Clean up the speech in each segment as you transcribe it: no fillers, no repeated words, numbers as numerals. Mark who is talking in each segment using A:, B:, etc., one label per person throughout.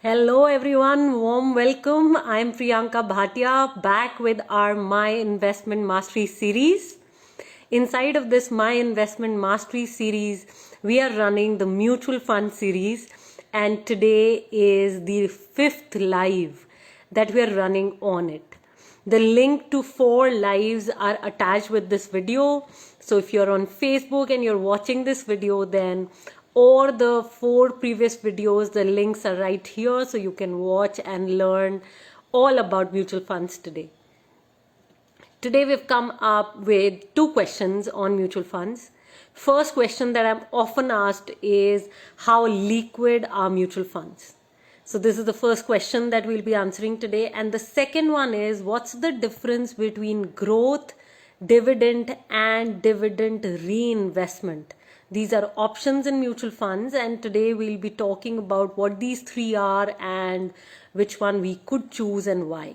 A: Hello everyone, warm welcome. I'm Priyanka Bhatia back with our My Investment Mastery series. Inside of this My Investment Mastery series, we are running the mutual fund series, and today is the fifth live that we are running on it. The link to 4 lives are attached with this video. So if you're on Facebook and you're watching this video, then or the 4 previous videos, the links are right here so you can watch and learn all about mutual funds today. Today we've come up with 2 questions on mutual funds. First question that I'm often asked is how liquid are mutual funds? So this is the first question that we'll be answering today. And the second one is what's the difference between growth, dividend and dividend reinvestment? These are options in mutual funds, and today we'll be talking about what these three are and which one we could choose and why.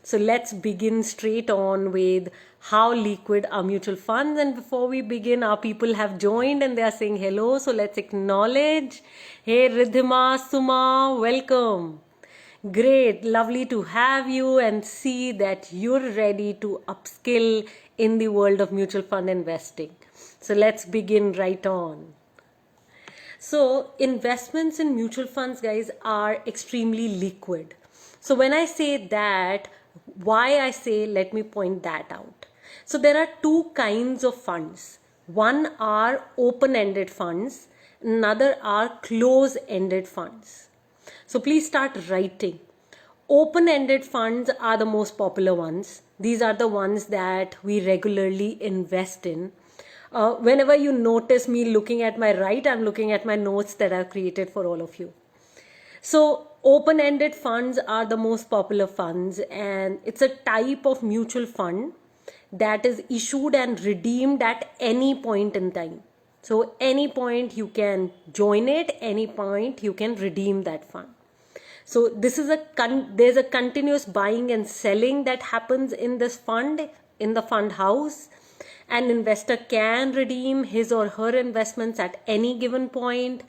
A: So let's begin straight on with how liquid are mutual funds. And before we begin, our people have joined and they are saying hello. So let's acknowledge. Hey Ridhima, Suma, welcome. Great, lovely to have you and see that you're ready to upskill in the world of mutual fund investing. So let's begin right on. So investments in mutual funds, guys, are extremely liquid. So when I say that, why I say, let me point that out. So there are 2 kinds of funds. One are open-ended funds, another are close-ended funds. So please start writing. Open-ended funds are the most popular ones. These are the ones that we regularly invest in. Whenever you notice me looking at my right, I'm looking at my notes that I've created for all of you. So open-ended funds are the most popular funds, and it's a type of mutual fund that is issued and redeemed at any point in time. So any point you can join it, any point you can redeem that fund. So this is there's a continuous buying and selling that happens in this fund, in the fund house. An investor can redeem his or her investments at any given point.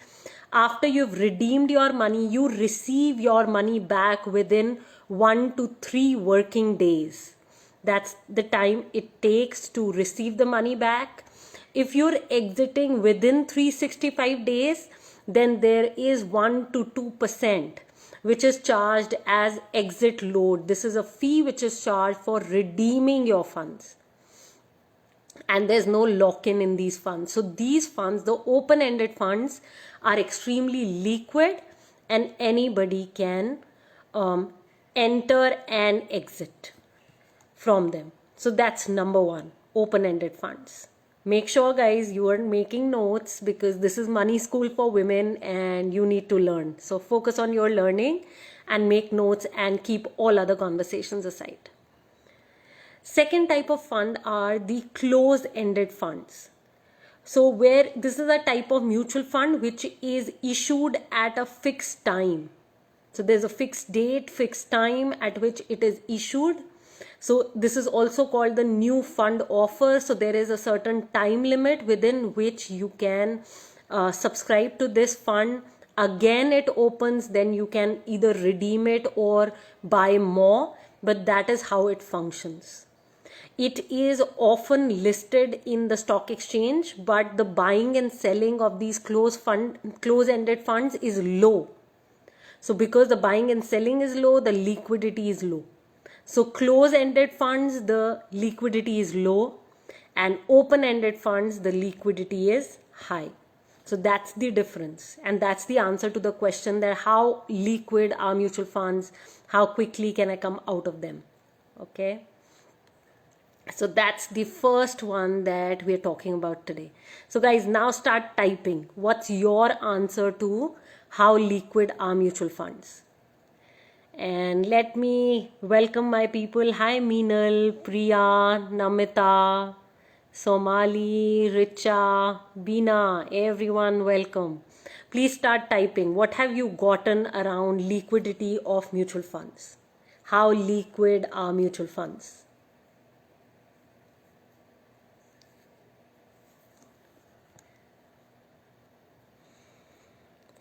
A: After you've redeemed your money, you receive your money back within 1 to 3 working days. That's the time it takes to receive the money back. If you're exiting within 365 days, then there is 1 to 2% which is charged as exit load. This is a fee which is charged for redeeming your funds. And there's no lock-in in these funds. So these funds, the open-ended funds, are extremely liquid and anybody can enter and exit from them. So that's number one, open-ended funds. Make sure, guys, you are making notes because this is money school for women and you need to learn. So focus on your learning and make notes and keep all other conversations aside. Second type of fund are the closed-ended funds. So where this is a type of mutual fund which is issued at a fixed time. So there's a fixed date, fixed time at which it is issued. So this is also called the new fund offer. So there is a certain time limit within which you can subscribe to this fund. Again, it opens, then you can either redeem it or buy more, but that is how it functions. It is often listed in the stock exchange, but the buying and selling of these close-ended funds is low. So because the buying and selling is low, the liquidity is low. So close-ended funds, the liquidity is low, and open-ended funds, the liquidity is high. So that's the difference, and that's the answer to the question that how liquid are mutual funds, how quickly can I come out of them? Okay. So that's the first one that we're talking about today. So guys, now start typing. What's your answer to how liquid are mutual funds? And let me welcome my people. Hi Meenal, Priya, Namita, Somali, Richa, Bina, everyone welcome. Please start typing. What have you gotten around liquidity of mutual funds? How liquid are mutual funds?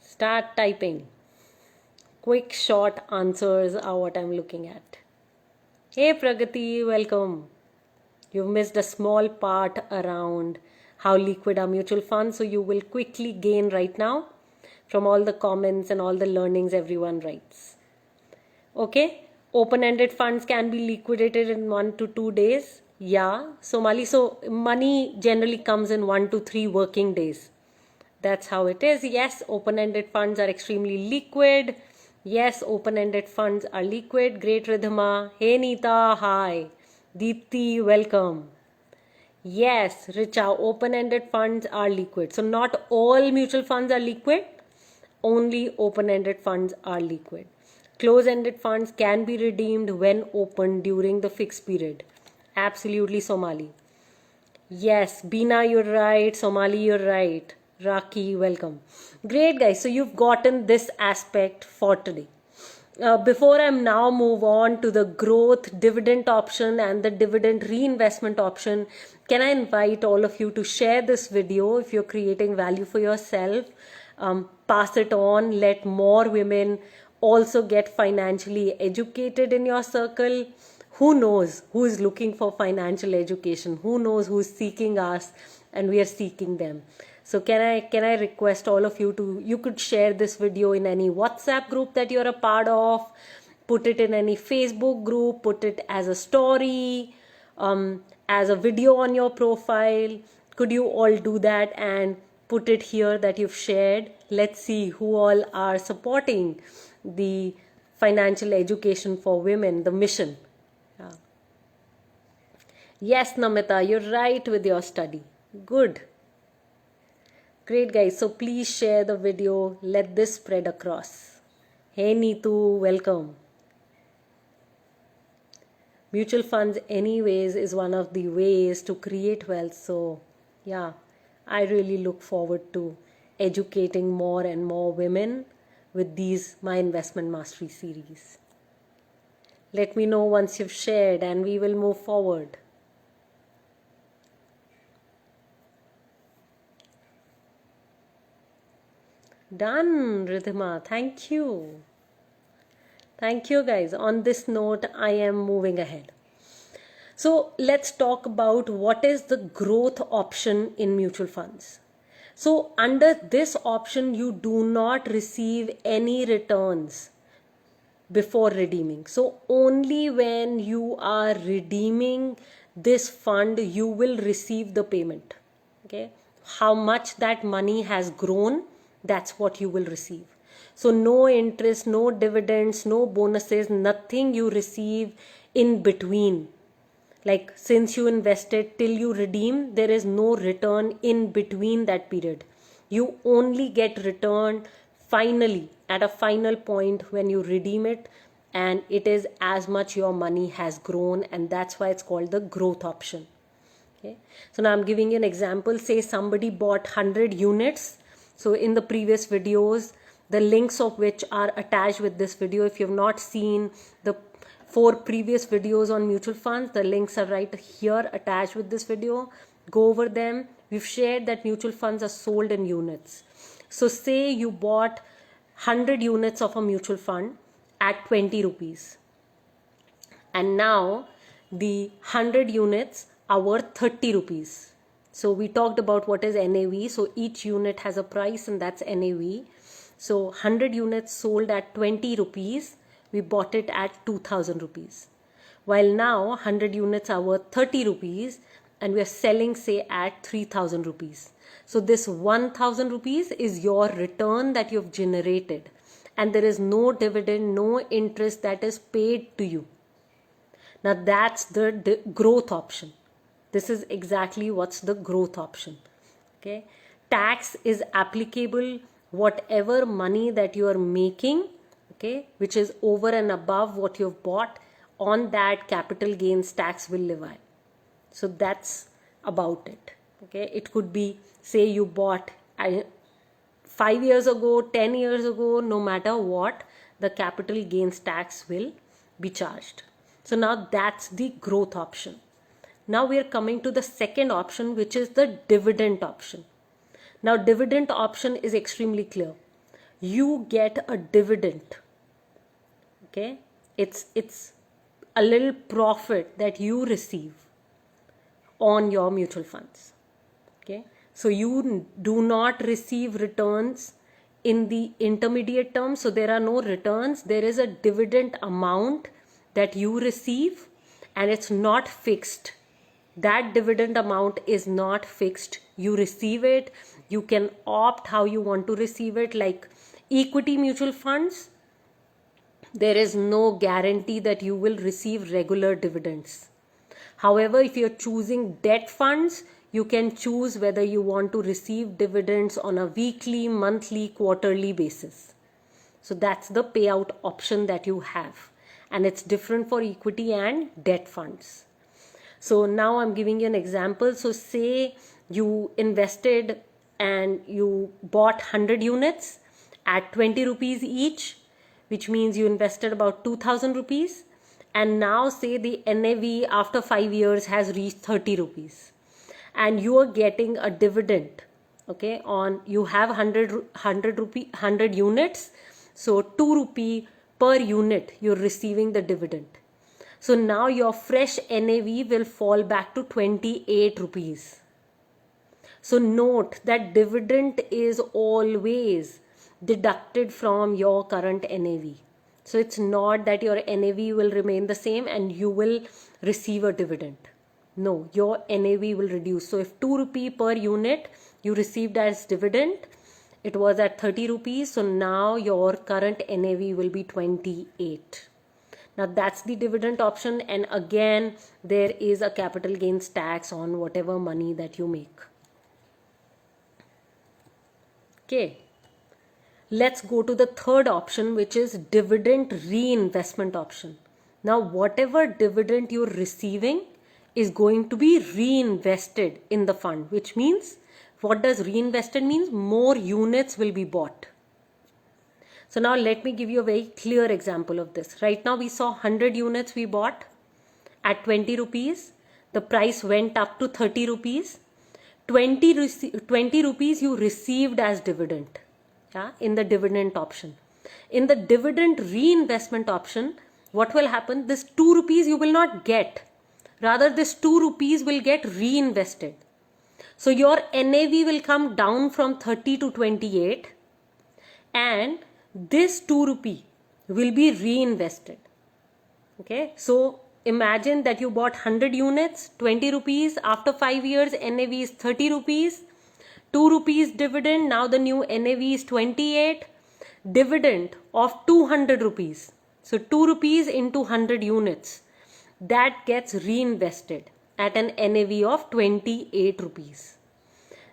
A: Start typing. quick short answers are what I'm looking at. Hey Pragati, welcome. You've missed a small part around how liquid are mutual funds, so you will quickly gain right now from all the comments and all the learnings everyone writes. Okay, open-ended funds can be liquidated in 1 to 2 days. Yeah, Somali, so money generally comes in 1 to 3 working days. That's how it is. Yes, open-ended funds are extremely liquid. Yes, open-ended funds are liquid. Great Ridhima. Hey Neeta, hi. Deepthi, welcome. Yes, Richa, open-ended funds are liquid. So not all mutual funds are liquid. Only open-ended funds are liquid. Close-ended funds can be redeemed when opened during the fixed period. Absolutely, Somali. Yes, Bina, you're right. Somali, you're right. Raki, welcome. Great, guys. So you've gotten this aspect for today. Before I now move on to the growth dividend option and the dividend reinvestment option, can I invite all of you to share this video if you're creating value for yourself? Pass it on, let more women also get financially educated in your circle. Who knows who is looking for financial education? Who knows who is seeking us and we are seeking them? So can I request all of you to, you could share this video in any WhatsApp group that you're a part of, put it in any Facebook group, put it as a story, as a video on your profile. Could you all do that and put it here that you've shared? Let's see who all are supporting the financial education for women, the mission. Yeah. Yes, Namita, you're right with your study. Good. Great, guys. So please share the video. Let this spread across. Hey, Neetu, welcome. Mutual funds anyways is one of the ways to create wealth. So yeah, I really look forward to educating more and more women with these My Investment Mastery series. Let me know once you've shared and we will move forward. Done, Ridhima. Thank you. Thank you, guys. On this note, I am moving ahead. So let's talk about what is the growth option in mutual funds. So under this option, you do not receive any returns before redeeming. So only when you are redeeming this fund, you will receive the payment. Okay. How much that money has grown, that's what you will receive. So no interest, no dividends, no bonuses, nothing you receive in between. Like since you invested till you redeem, there is no return in between that period. You only get return finally at a final point when you redeem it, and it is as much your money has grown, and that's why it's called the growth option. Okay. So now I'm giving you an example. Say somebody bought 100 units. So in the previous videos, the links of which are attached with this video. If you have not seen the 4 previous videos on mutual funds, the links are right here attached with this video. Go over them. We've shared that mutual funds are sold in units. So say you bought 100 units of a mutual fund at 20 rupees. And now the 100 units are worth 30 rupees. So we talked about what is NAV. So each unit has a price and that's NAV. So 100 units sold at 20 rupees. We bought it at 2000 rupees. While now 100 units are worth 30 rupees and we are selling say at 3000 rupees. So this 1000 rupees is your return that you've generated, and there is no dividend, no interest that is paid to you. Now that's the growth option. This is exactly what's the growth option. Okay. Tax is applicable whatever money that you are making, okay, which is over and above what you've bought, on that capital gains tax will levy. So that's about it. Okay. It could be, say you bought 5 years ago, 10 years ago, no matter what, the capital gains tax will be charged. So now that's the growth option. Now we are coming to the second option, which is the dividend option. Now dividend option is extremely clear. You get a dividend Okay, it's a little profit that you receive on your mutual funds. Okay, so you do not receive returns in the intermediate term, so there are no returns. There is a dividend amount that you receive, and it's not fixed. That dividend amount is not fixed. You receive it, you can opt how you want to receive it. Like equity mutual funds, there is no guarantee that you will receive regular dividends. However, if you're choosing debt funds, you can choose whether you want to receive dividends on a weekly, monthly, quarterly basis. So that's the payout option that you have. And it's different for equity and debt funds. So now I'm giving you an example. So say you invested and you bought 100 units at 20 rupees each, which means you invested about 2000 rupees. And now say the NAV after 5 years has reached 30 rupees. And you are getting a dividend, okay, on, you have 100 units. So 2 rupee per unit you're receiving the dividend. So now your fresh NAV will fall back to 28 rupees. So note that dividend is always deducted from your current NAV. So it's not that your NAV will remain the same and you will receive a dividend. No, your NAV will reduce. So if 2 rupee per unit you received as dividend, it was at 30 rupees. So now your current NAV will be 28. Now that's the dividend option, and again there is a capital gains tax on whatever money that you make. Okay, let's go to the third option, which is dividend reinvestment option. Now whatever dividend you're receiving is going to be reinvested in the fund, which means, what does reinvested means? More units will be bought. So now let me give you a very clear example of this. Right now we saw 100 units we bought at 20 rupees. The price went up to 30 rupees. 20 rupees you received as dividend, yeah, in the dividend option. In the dividend reinvestment option, what will happen? This 2 rupees you will not get. Rather, this 2 rupees will get reinvested. So your NAV will come down from 30 to 28, and this 2 rupee will be reinvested. Okay, so imagine that you bought 100 units, 20 rupees. After 5 years, NAV is 30 rupees. 2 rupees dividend. Now the new NAV is 28. Dividend of 200 rupees. So 2 rupees into 100 units. That gets reinvested at an NAV of 28 rupees.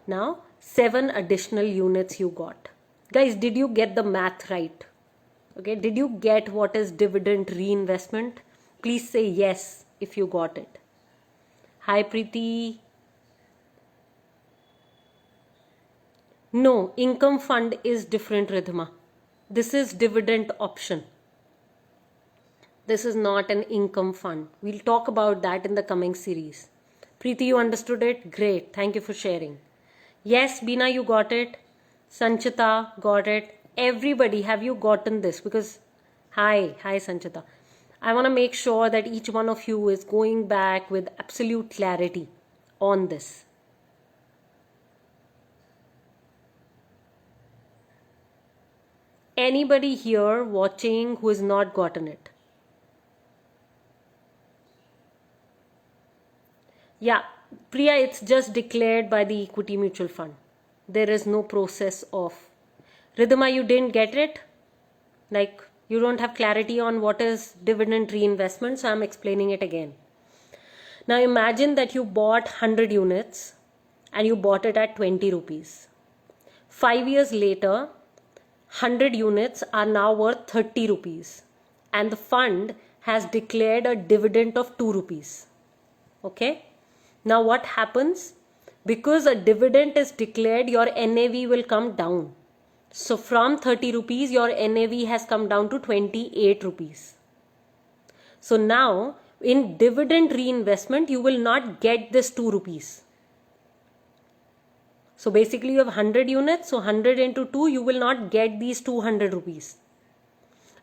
A: Now 7 additional units you got. Guys, did you get the math right? Okay, did you get what is dividend reinvestment? Please say yes if you got it. Hi Preeti. No, income fund is different, Ridhima. This is dividend option. This is not an income fund. We'll talk about that in the coming series. Preeti, you understood it? Great. Thank you for sharing. Yes, Beena, you got it. Sanchita got it. Everybody, have you gotten this? Because, hi Sanchita. I want to make sure that each one of you is going back with absolute clarity on this. Anybody here watching who has not gotten it? Yeah, Priya, it's just declared by the equity mutual fund. There is no process of. Ridhima, you didn't get it? Like, you don't have clarity on what is dividend reinvestment, so I'm explaining it again. Now imagine that you bought 100 units and you bought it at 20 rupees. 5 years later, 100 units are now worth 30 rupees and the fund has declared a dividend of 2 rupees. Okay? Now what happens? Because a dividend is declared, your NAV will come down. So from 30 rupees, your NAV has come down to 28 rupees. So now in dividend reinvestment, you will not get this 2 rupees. So basically you have 100 units. So 100 into 2, you will not get these 200 rupees.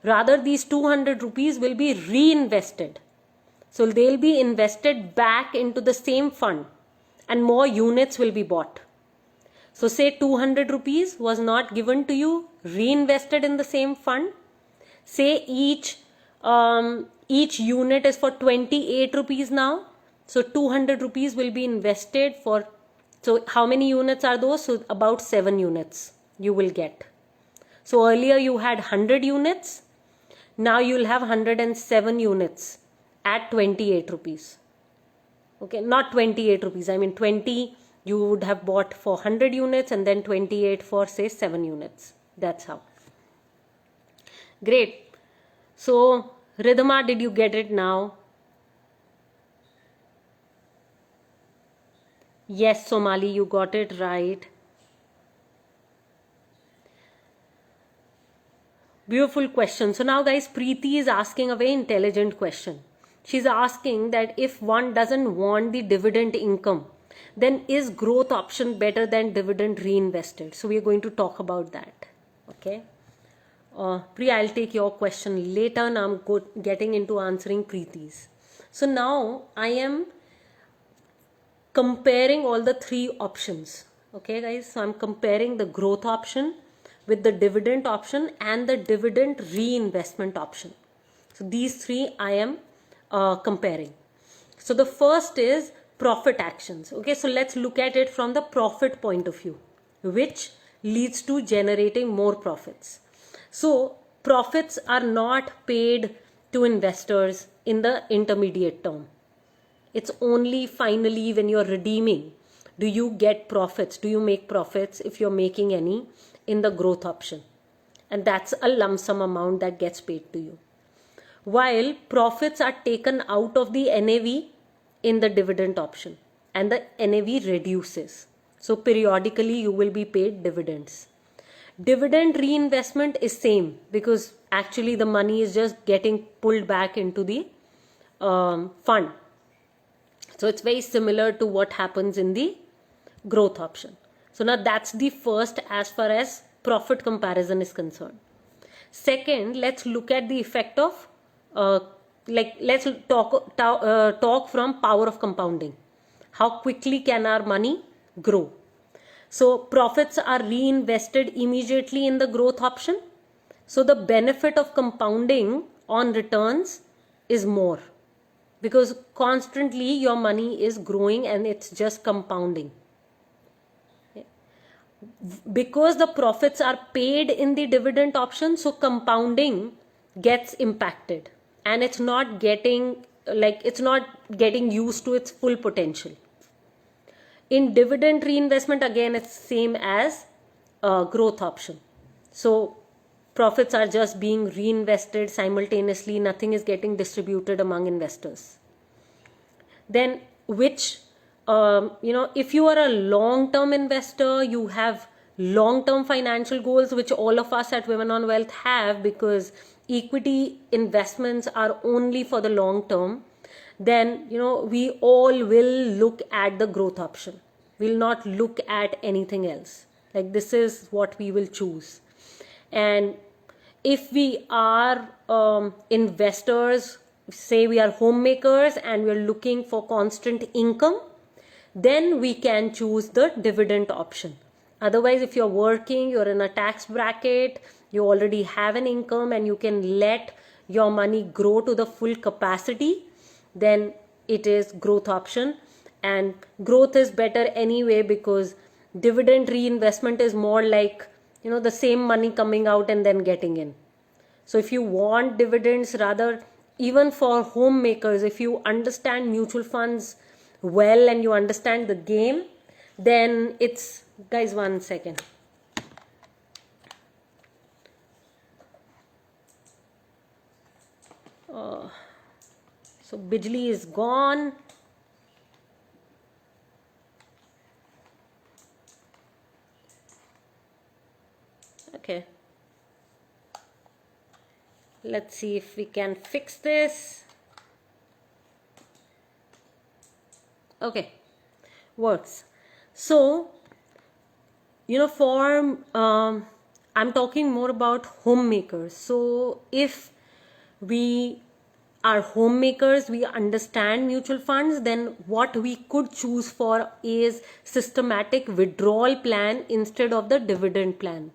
A: Rather, these 200 rupees will be reinvested. So they'll be invested back into the same fund and more units will be bought. So say 200 rupees was not given to you, reinvested in the same fund. Say each unit is for 28 rupees now. So 200 rupees will be invested for, so how many units are those? So about 7 units you will get. So earlier you had 100 units. Now you'll have 107 units at 28 rupees. Okay, not 28 rupees. I mean 20 you would have bought for 100 units and then 28 for say 7 units. That's how. Great. So Ridhima, did you get it now? Yes, Somali, you got it right. Beautiful question. So now guys, Preeti is asking a very intelligent question. She's asking that if one doesn't want the dividend income, then is growth option better than dividend reinvested? So we are going to talk about that. Okay. Priya, I'll take your question later. Now I'm getting into answering Preeti's. So now I am comparing all the 3 options. Okay guys, so I'm comparing the growth option with the dividend option and the dividend reinvestment option. So these 3 I am comparing. So the first is profit actions. Okay, so let's look at it from the profit point of view, which leads to generating more profits. So profits are not paid to investors in the intermediate term. It's only finally when you're redeeming do you get profits, do you make profits, if you're making any, in the growth option. And that's a lump sum amount that gets paid to you. While profits are taken out of the NAV in the dividend option and the NAV reduces. So periodically you will be paid dividends. Dividend reinvestment is same because actually the money is just getting pulled back into the fund. So it's very similar to what happens in the growth option. So now that's the first as far as profit comparison is concerned. Second, let's look at the effect of let's talk from power of compounding. How quickly can our money grow? So profits are reinvested immediately in the growth option. So the benefit of compounding on returns is more because constantly your money is growing and it's just compounding. Because the profits are paid in the dividend option, so compounding gets impacted and it's not getting used to its full potential. In dividend reinvestment, again, it's same as growth option. So profits are just being reinvested simultaneously. Nothing is getting distributed among investors. Then which, if you are a long-term investor, you have long-term financial goals, which all of us at Women on Wealth have because equity investments are only for the long term. Then, we all will look at the growth option. We'll not look at anything else. Like this is what we will choose. And if we are investors, say we are homemakers and we're looking for constant income, then we can choose the dividend option. Otherwise, if you're working, you're in a tax bracket, you already have an income and you can let your money grow to the full capacity, then it is growth option. And growth is better anyway because dividend reinvestment is more like, the same money coming out and then getting in. So if you want dividends, rather, even for homemakers, if you understand mutual funds well and you understand the game, then it's, guys, 1 second. So Bijli is gone. Okay. Let's see if we can fix this. Okay, works. So, for I'm talking more about homemakers. So if we are homemakers, we understand mutual funds, then what we could choose for is systematic withdrawal plan instead of the dividend plan.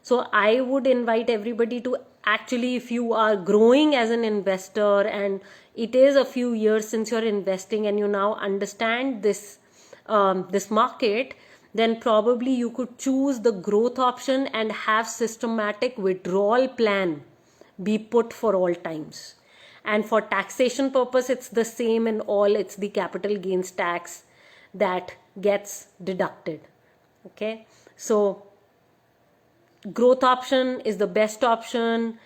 A: So I would invite everybody to actually, if you are growing as an investor and it is a few years since you're investing and you now understand this market, then probably you could choose the growth option and have systematic withdrawal plan be put for all times. And for taxation purpose, it's the same in all. It's the capital gains tax that gets deducted. Okay, so growth option is the best option.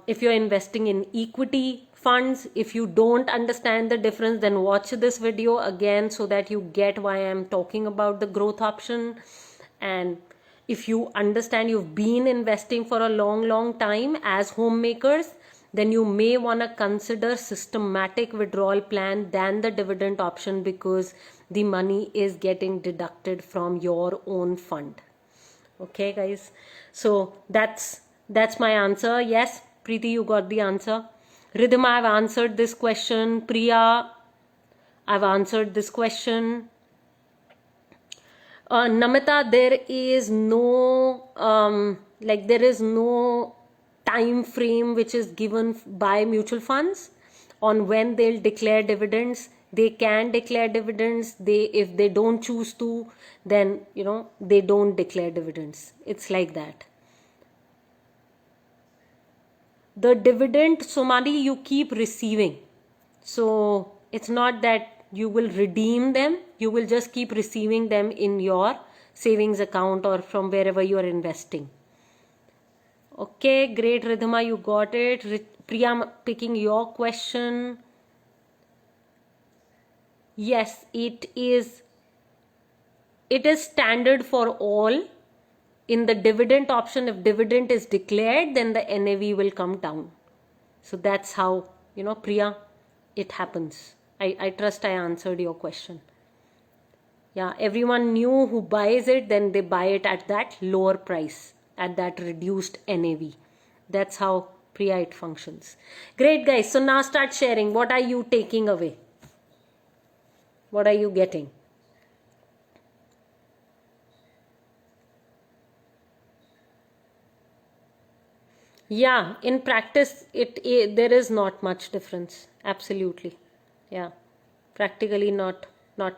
A: If you're investing in equity funds, if you don't understand the difference, then watch this video again so that you get why I'm talking about the growth option. And if you understand, you've been investing for a long time as homemakers, then you may want to consider systematic withdrawal plan than the dividend option, because the money is getting deducted from your own fund. Okay guys, so that's my answer. Yes, Preeti, you got the answer. Ridhima, I've answered this question. Priya, I've answered this question. Namita, there is no there is no time frame which is given by mutual funds on when they'll declare dividends. They can declare dividends. If they don't choose to, then they don't declare dividends. It's like that. The dividend, Somali, you keep receiving. So it's not that you will redeem them. You will just keep receiving them in your savings account or from wherever you are investing. Okay, great, Ridhima, you got it. Priya, I'm picking your question. Yes, it is standard for all. In the dividend option, if dividend is declared, then the NAV will come down. So that's how, Priya, it happens. I trust I answered your question. Yeah, everyone knew who buys it, then they buy it at that lower price, at that reduced NAV. That's how, Priya, it functions. Great, guys. So now start sharing. What are you taking away? What are you getting? Yeah, in practice, there is not much difference. Absolutely. Yeah, practically not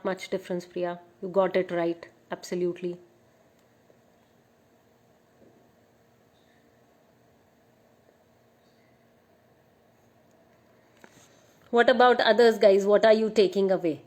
A: much difference, Priya. You got it right. Absolutely. What about others, guys? What are you taking away?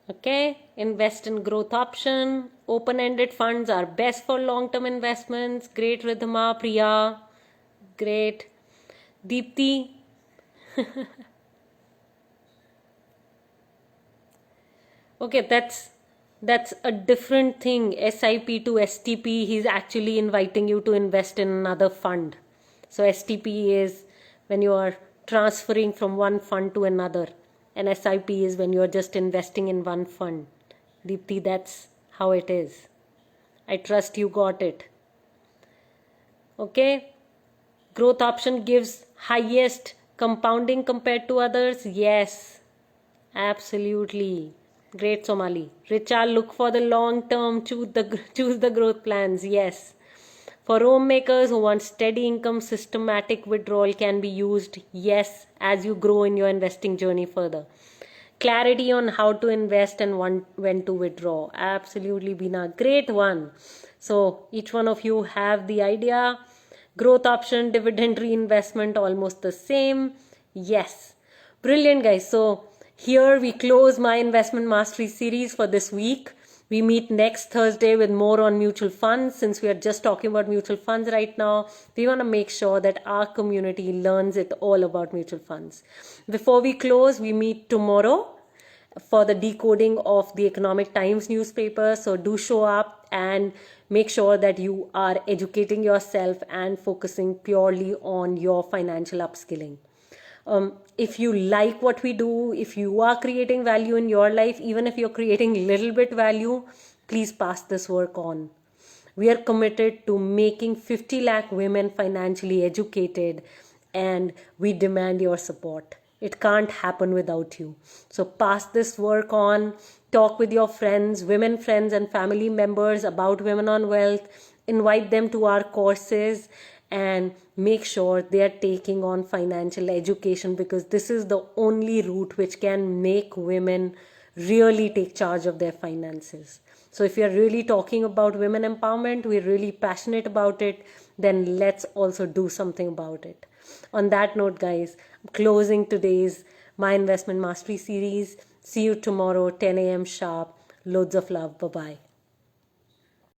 A: Okay, invest in growth option. Open-ended funds are best for long-term investments. Great, Ridhima, Priya. Great. Deepti. Okay, that's a different thing. SIP to STP, he's actually inviting you to invest in another fund. So STP is when you are transferring from one fund to another, and SIP is when you are just investing in one fund. Deepti, that's how it is. I trust you got it. Okay, growth option gives highest compounding compared to others. Yes, absolutely. Great, Somali. Richard, look for the long term. Choose the growth plans. Yes. For homemakers who want steady income, systematic withdrawal can be used. Yes, as you grow in your investing journey further. Clarity on how to invest and when to withdraw. Absolutely, Bina. Great one. So each one of you have the idea. Growth option, dividend reinvestment, almost the same. Yes. Brilliant, guys. So here we close my investment mastery series for this week. We meet next Thursday with more on mutual funds. Since we are just talking about mutual funds right now, we want to make sure that our community learns it all about mutual funds. Before we close, we meet tomorrow for the decoding of the Economic Times newspaper. So do show up and make sure that you are educating yourself and focusing purely on your financial upskilling. If you like what we do, if you are creating value in your life, even if you're creating little bit value, please pass this work on. We are committed to making 50 lakh women financially educated, and we demand your support. It can't happen without you. So pass this work on, talk with your friends, women friends and family members about Women on Wealth, invite them to our courses, and make sure they are taking on financial education, because this is the only route which can make women really take charge of their finances. So if you're really talking about women empowerment, we're really passionate about it, then let's also do something about it. On that note, guys, I'm closing today's My Investment Mastery series. See you tomorrow, 10 a.m. sharp. Loads of love. Bye-bye.